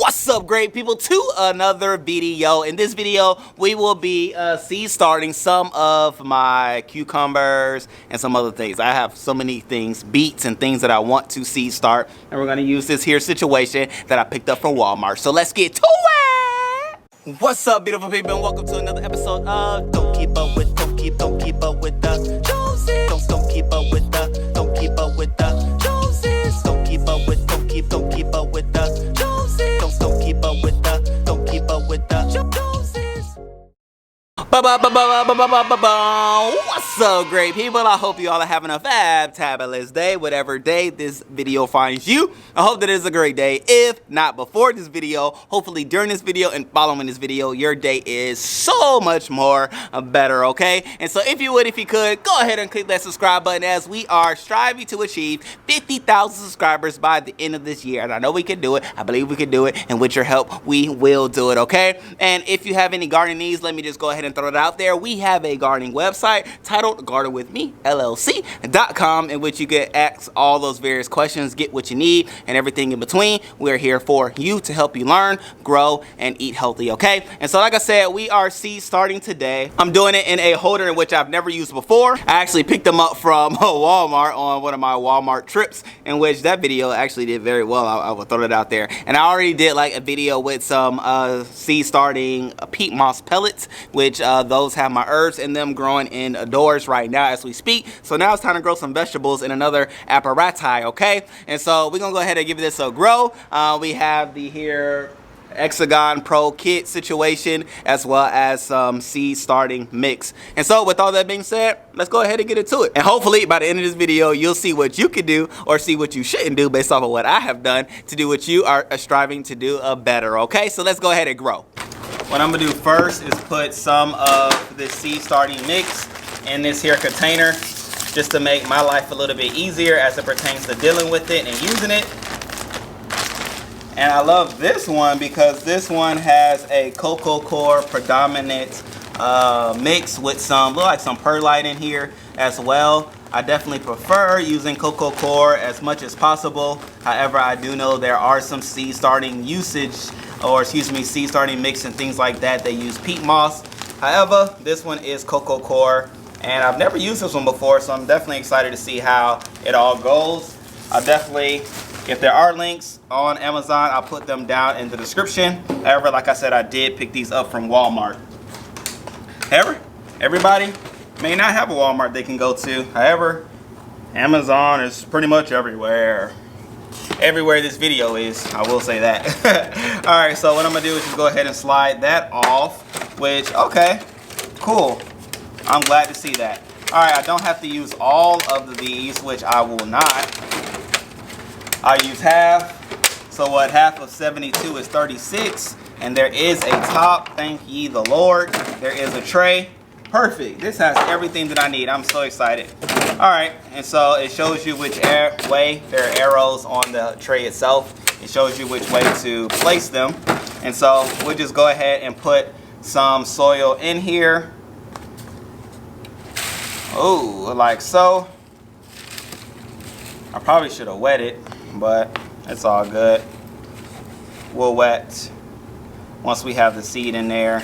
What's up, great people, to another video. In this video, we will be seed starting some of my cucumbers and some other things. I have so many things, beets and things that I want to seed start, and we're gonna use this here situation that I picked up from Walmart. So let's get to it. What's up, beautiful people, and welcome to another episode of Don't Keep Up With the Joneses. Don't keep up with the Joneses. Don't keep up with the Joneses. Don't keep up with the Joneses. Don't keep up with the Joneses. What's up, great people? I hope you all are having a fabulous day, whatever day this video finds you. I hope that it is a great day. If not before this video, hopefully during this video and following this video, your day is so much more better, okay? And so if you could, go ahead and click that subscribe button, as we are striving to achieve 50,000 subscribers by the end of this year. And I know we can do it. I believe we can do it. And with your help, we will do it, okay? And if you have any gardening needs, let me just go ahead and throw it out there. We have a gardening website titled gardenwithmellc.com, in which you can ask all those various questions, get what you need, and everything in between. We're here for you to help you learn, grow, and eat healthy, okay? And so like I said, we are seed starting today. I'm doing it in a holder in which I've never used before. I actually picked them up from Walmart on one of my Walmart trips, in which that video actually did very well. I will throw it out there. And I already did like a video with some seed starting peat moss pellets, which those have my herbs in them growing indoors right now as we speak. So now it's time to grow some vegetables in another apparatus, okay? And so we're gonna go ahead and give this a grow. We have the here Hexagon Pro kit situation, as well as some seed starting mix. And so with all that being said, let's go ahead and get into it. And hopefully by the end of this video, you'll see what you can do or see what you shouldn't do based off of what I have done to do what you are striving to do better, okay? So let's go ahead and grow. What I'm gonna do first is put some of this seed starting mix in this here container, just to make my life a little bit easier as it pertains to dealing with it and using it. And I love this one because this one has a Coco Coir predominant mix with some, look like some perlite in here as well. I definitely prefer using Coco Coir as much as possible. However, I do know there are some seed starting usage, or excuse me, seed starting mix and things like that. They use peat moss. However, this one is Coco Coir, and I've never used this one before, so I'm definitely excited to see how it all goes. I'll definitely, if there are links on Amazon, I'll put them down in the description. However, like I said, I did pick these up from Walmart. However, everybody may not have a Walmart they can go to. However, Amazon is pretty much everywhere. Everywhere this video is, I will say that. All right, so what I'm gonna do is just go ahead and slide that off, which, okay, cool. I'm glad to see that. All right, I don't have to use all of these, which I will not. I use half. So what, half of 72 is 36, and there is a top, thank ye the Lord. There is a tray. Perfect. This has everything that I need. I'm so excited. All right, and so it shows you which way. There are arrows on the tray itself. It shows you which way to place them. And so we'll just go ahead and put some soil in here. Oh, like so. I probably should have wet it, but it's all good. We'll wet once we have the seed in there,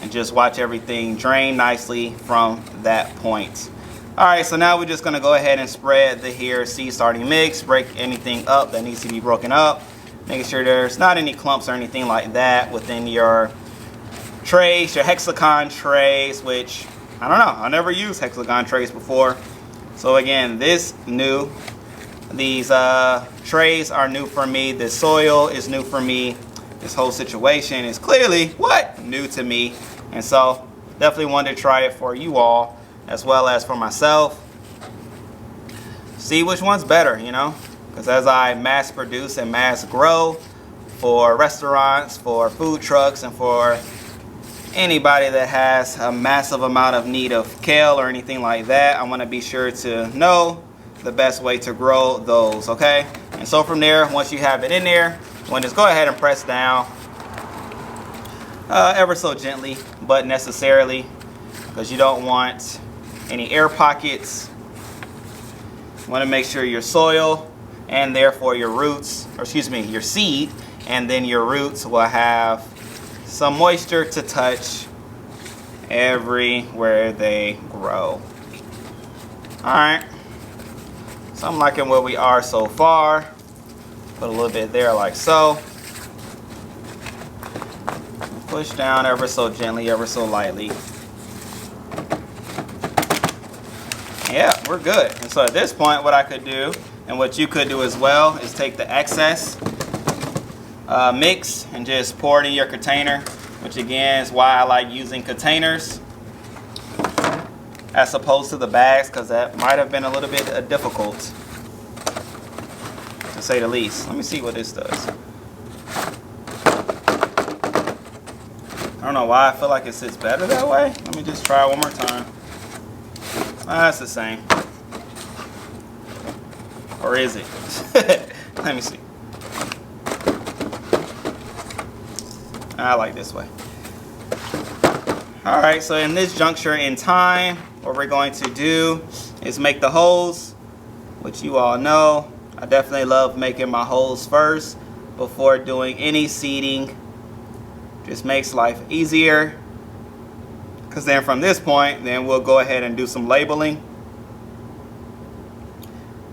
and just watch everything drain nicely from that point. All right, so now we're just gonna go ahead and spread the here seed starting mix, break anything up that needs to be broken up, making sure there's not any clumps or anything like that within your trays, your hexagon trays, which, I don't know, I never used hexagon trays before. So again, this new, these trays are new for me. This soil is new for me. This whole situation is clearly, what? New to me. And so definitely wanted to try it for you all, as well as for myself. See which one's better, you know? Because as I mass produce and mass grow for restaurants, for food trucks, and for anybody that has a massive amount of need of kale or anything like that, I want to be sure to know the best way to grow those, okay? And so from there, once you have it in there, you want to just go ahead and press down ever so gently, but necessarily, because you don't want any air pockets. You want to make sure your soil and therefore your roots, or excuse me, your seed and then your roots will have some moisture to touch everywhere they grow. Alright, so I'm liking where we are so far. Put a little bit there like so. Push down ever so gently, ever so lightly. Yeah, we're good. And so at this point, what I could do, and what you could do as well, is take the excess mix and just pour it in your container, which again is why I like using containers as opposed to the bags, because that might have been a little bit difficult, to say the least. Let me see what this does. I don't know why I feel like it sits better that way. Let me just try it one more time. That's the same. Or is it? Let me see. I like this way. Alright, so in this juncture in time, what we're going to do is make the holes, which you all know. I definitely love making my holes first before doing any seeding. Just makes life easier. Because then from this point, then we'll go ahead and do some labeling.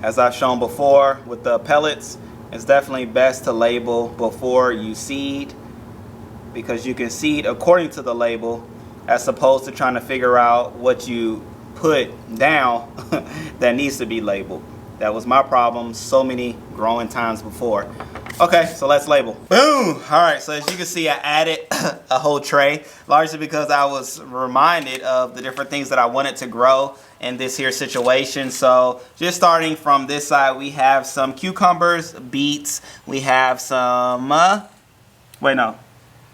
As I've shown before with the pellets, it's definitely best to label before you seed, because you can seed according to the label as opposed to trying to figure out what you put down that needs to be labeled. That was my problem so many growing times before. Okay, so let's label. Boom! Alright, so as you can see, I added a whole tray, largely because I was reminded of the different things that I wanted to grow in this here situation. So just starting from this side, we have some cucumbers, beets, we have some,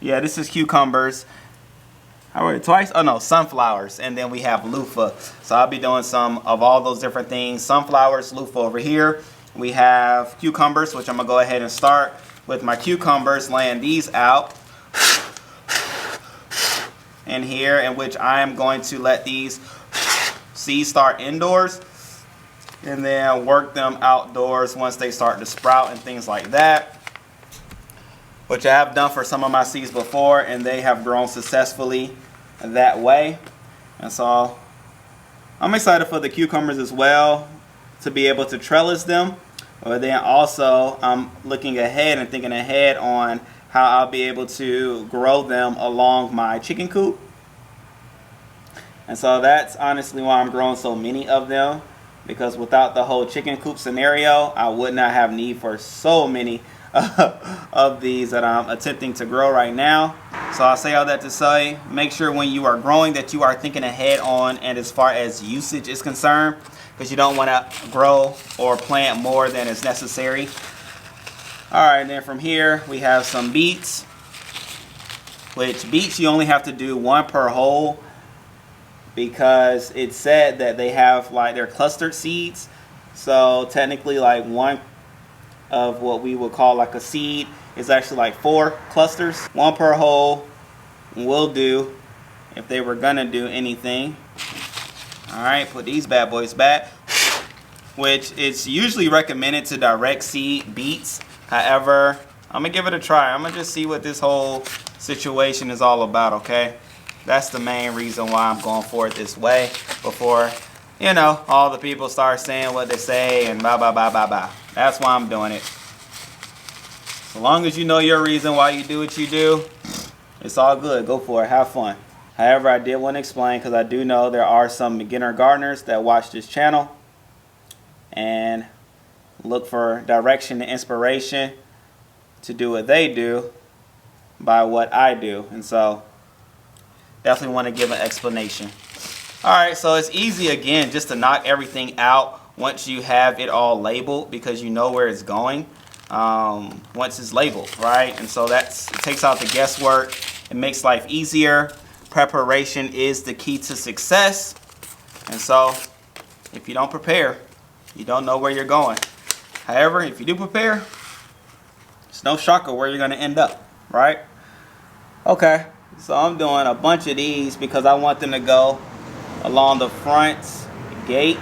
this is cucumbers. I wrote it twice? Oh no, sunflowers, and then we have loofah. So I'll be doing some of all those different things. Sunflowers, loofah over here. We have cucumbers, which I'm going to go ahead and start with my cucumbers, laying these out in here, in which I am going to let these seeds start indoors and then work them outdoors once they start to sprout and things like that, which I have done for some of my seeds before, and they have grown successfully that way. And so I'm excited for the cucumbers as well, to be able to trellis them. But then also I'm looking ahead and thinking ahead on how I'll be able to grow them along my chicken coop. And so that's honestly why I'm growing so many of them, because without the whole chicken coop scenario, I would not have need for so many of these that I'm attempting to grow right now. So I'll say all that to say, make sure when you are growing that you are thinking ahead on, and as far as usage is concerned, because you don't want to grow or plant more than is necessary. Alright, then from here we have some beets, which beets you only have to do one per hole, because it said that they have like they're clustered seeds. So technically like one of what we would call like a seed is actually like 4 clusters. One per hole will do if they were gonna do anything. Alright, put these bad boys back, which is usually recommended to direct seed beets. However, I'm gonna give it a try. I'm gonna just see what this whole situation is all about, okay? That's the main reason why I'm going for it this way, before, you know, all the people start saying what they say and blah, blah, blah, blah, blah. That's why I'm doing it. So long as you know your reason why you do what you do, it's all good. Go for it. Have fun. However, I did want to explain, because I do know there are some beginner gardeners that watch this channel and look for direction and inspiration to do what they do by what I do. And so definitely want to give an explanation. Alright, so it's easy again just to knock everything out once you have it all labeled, because you know where it's going once it's labeled, right? And so it takes out the guesswork. It makes life easier. Preparation is the key to success. And so if you don't prepare, you don't know where you're going. However, if you do prepare, it's no shocker where you're going to end up, right? Okay, so I'm doing a bunch of these because I want them to go along the front gate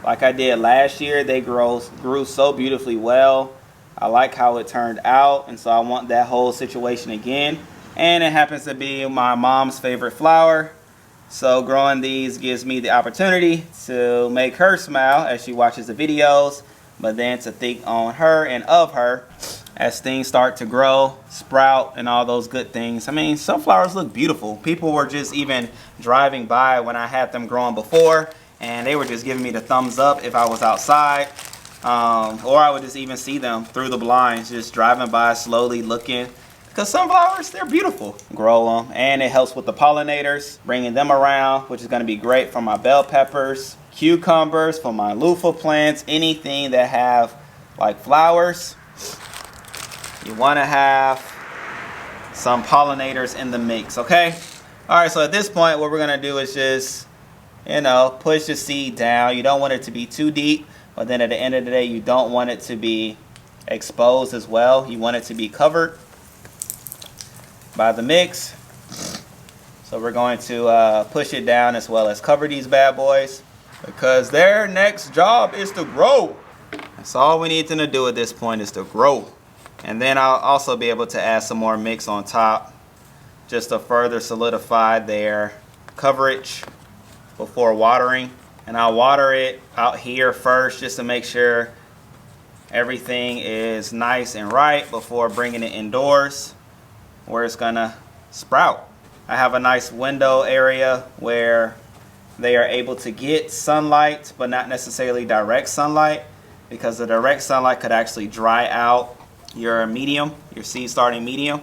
like I did last year. They grew so beautifully well. I like how it turned out, and so I want that whole situation again. And it happens to be my mom's favorite flower. So growing these gives me the opportunity to make her smile as she watches the videos, but then to think on her and of her as things start to grow, sprout, and all those good things. I mean, sunflowers look beautiful. People were just even driving by when I had them growing before, and they were just giving me the thumbs up if I was outside. Or I would just even see them through the blinds, just driving by slowly looking. Because sunflowers, they're beautiful. Grow them, and it helps with the pollinators, bringing them around, which is going to be great for my bell peppers, cucumbers, for my loofah plants, anything that have like flowers. You want to have some pollinators in the mix, okay? All right, so at this point, what we're going to do is just, you know, push the seed down. You don't want it to be too deep, but then at the end of the day, you don't want it to be exposed as well. You want it to be covered by the mix. So we're going to push it down as well as cover these bad boys, because their next job is to grow. That's all we need them to do at this point, is to grow. And then I'll also be able to add some more mix on top just to further solidify their coverage before watering. And I'll water it out here first just to make sure everything is nice and right before bringing it indoors where it's gonna sprout. I have a nice window area where they are able to get sunlight, but not necessarily direct sunlight, because the direct sunlight could actually dry out your medium, your seed starting medium.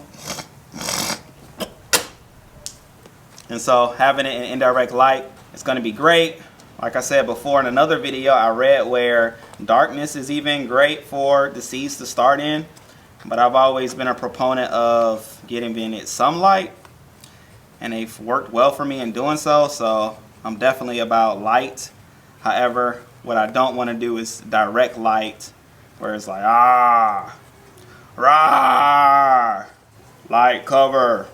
And so having it in indirect light is gonna be great. Like I said before in another video, I read where darkness is even great for the seeds to start in. But I've always been a proponent of getting it sunlight, and they've worked well for me in doing so. So I'm definitely about light. However, what I don't want to do is direct light, where it's like, rah, light cover,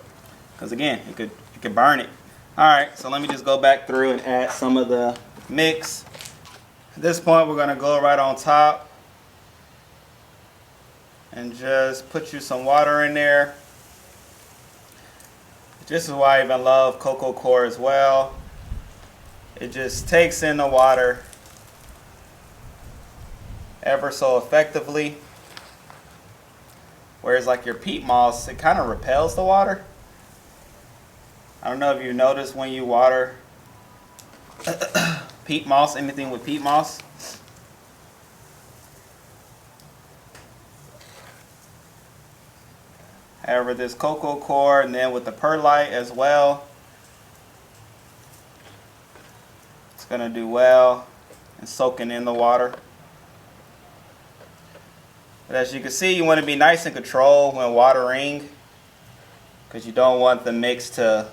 because again, it could burn it. All right, so let me just go back through and add some of the mix. At this point, we're gonna go right on top and just put you some water in there. This is why I even love Coco Coir as well. It just takes in the water ever so effectively. Whereas like your peat moss, it kind of repels the water. I don't know if you notice when you water peat moss, anything with peat moss. However, this Coco Coir, and then with the perlite as well, it's going to do well in soaking in the water. But as you can see, you want to be nice and controlled when watering, because you don't want the mix to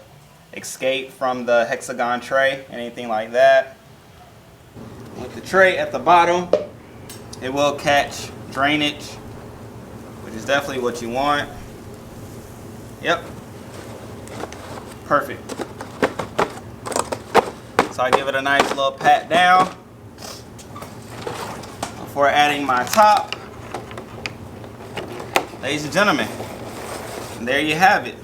escape from the hexagon tray, anything like that. With the tray at the bottom, it will catch drainage, which is definitely what you want. Yep, perfect. So I give it a nice little pat down before adding my top. Ladies and gentlemen, and there you have it.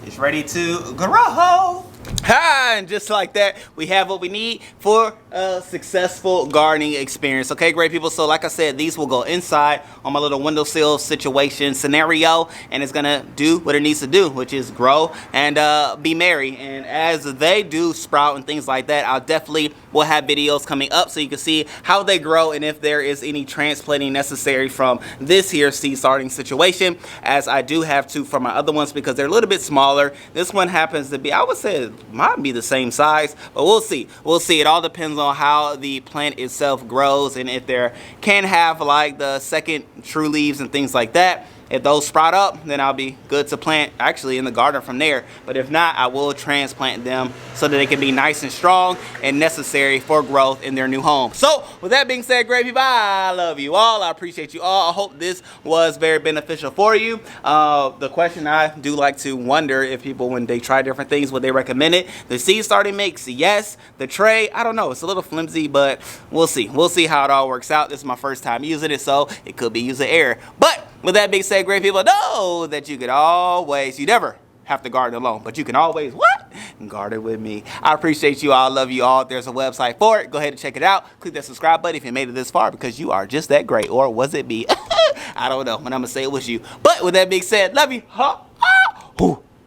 It's ready to grow. Ha! And just like that, we have what we need for a successful gardening experience. Okay, great people. So like I said, these will go inside on my little windowsill situation scenario, and it's gonna do what it needs to do, which is grow and be merry. And as they do sprout and things like that, I'll definitely will have videos coming up so you can see how they grow and if there is any transplanting necessary from this here seed starting situation, as I do have to for my other ones because they're a little bit smaller. This one happens to be, I would say, might be the same size, but we'll see. We'll see. It all depends on how the plant itself grows and if there can have like the second true leaves and things like that. If those sprout up, then I'll be good to plant actually in the garden from there. But if not, I will transplant them so that they can be nice and strong and necessary for growth in their new home. So with that being said, great people, I love you all. I appreciate you all. I hope this was very beneficial for you. The question I do like to wonder if people, when they try different things, would they recommend it? The seed starting mix, yes. The tray, I don't know. It's a little flimsy, but we'll see. We'll see how it all works out. This is my first time using it, so it could be user error. But With that being said, great people, know that you never have to garden alone, but you can always what? Garden with me. I appreciate you all. Love you all. There's a website for it. Go ahead and check it out. Click that subscribe button if you made it this far because you are just that great. Or was it me? I don't know, but I'm going to say it was you. But with that being said, love you. Huh?